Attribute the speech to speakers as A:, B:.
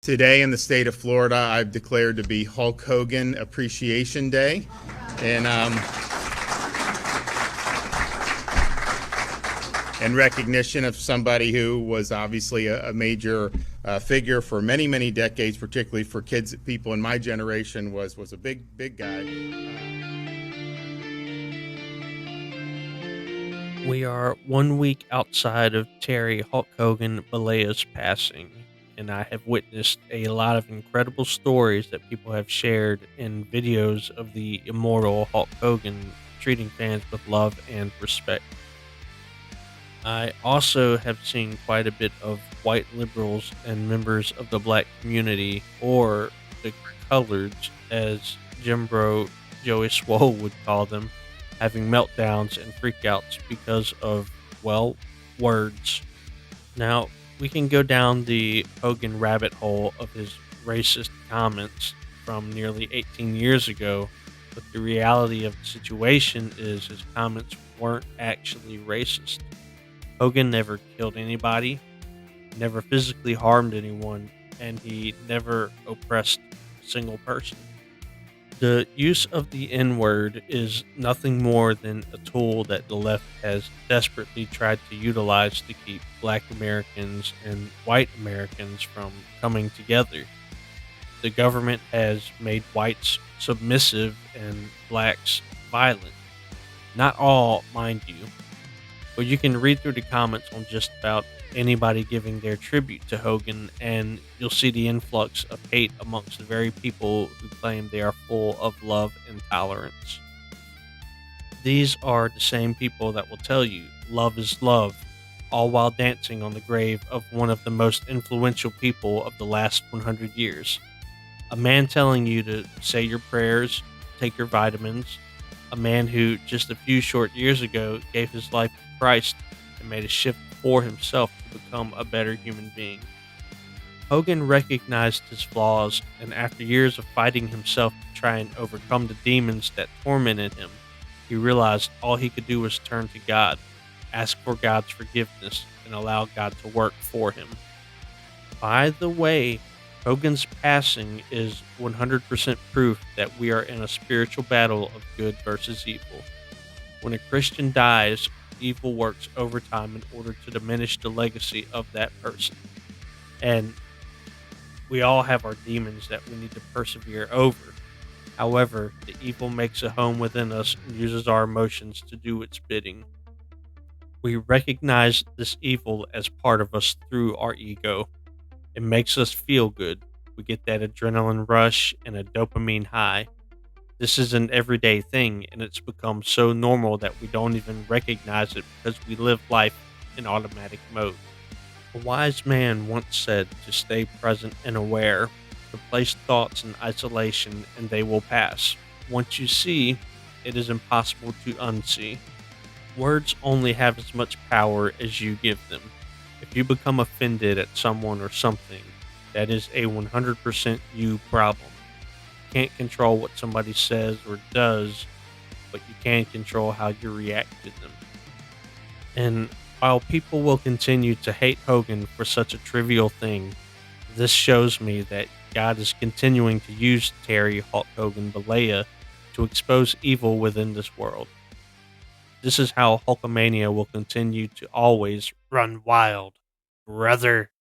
A: Today in the state of Florida, I've declared to be Hulk Hogan Appreciation Day. And in recognition of somebody who was obviously a major figure for many, many decades, particularly for kids, people in my generation, was a big guy.
B: We are 1 week outside of Terry Hulk Hogan Balea's passing, and I have witnessed a lot of incredible stories that people have shared in videos of the immortal Hulk Hogan treating fans with love and respect. I also have seen quite a bit of white liberals and members of the black community, or the coloreds, as Jim Bro Joey Swole would call them, having meltdowns and freakouts because of, well, words. Now, we can go down the Hogan rabbit hole of his racist comments from nearly 18 years ago, but the reality of the situation is his comments weren't actually racist. Hogan never killed anybody, never physically harmed anyone, and he never oppressed a single person. The use of the N word is nothing more than a tool that the left has desperately tried to utilize to keep black Americans and white Americans from coming together. The government has made whites submissive and blacks violent. Not all, mind you, but you can read through the comments on just about anybody giving their tribute to Hogan, and you'll see the influx of hate amongst the very people who claim they are full of love and tolerance. These are the same people that will tell you love is love, all while dancing on the grave of one of the most influential people of the last 100 years. A man telling you to say your prayers, take your vitamins, a man who just a few short years ago gave his life to Christ and made a shift for himself to become a better human being. Hogan recognized his flaws, and after years of fighting himself to try and overcome the demons that tormented him, he realized all he could do was turn to God, ask for God's forgiveness, and allow God to work for him. By the way, Hogan's passing is 100% proof that we are in a spiritual battle of good versus evil. When a Christian dies, evil works overtime in order to diminish the legacy of that person. And we all have our demons that we need to persevere over. However, the evil makes a home within us and uses our emotions to do its bidding. We recognize this evil as part of us through our ego. It makes us feel good. We get that adrenaline rush and a dopamine high. This is an everyday thing, and it's become so normal that we don't even recognize it because we live life in automatic mode. A wise man once said to stay present and aware, to place thoughts in isolation and they will pass. Once you see, it is impossible to unsee. Words only have as much power as you give them. If you become offended at someone or something, that is a 100% you problem. You can't control what somebody says or does, but you can control how you react to them. And while people will continue to hate Hogan for such a trivial thing, this shows me that God is continuing to use Terry Hulk Hogan Balea to expose evil within this world. This is how Hulkamania will continue to always run wild, brother.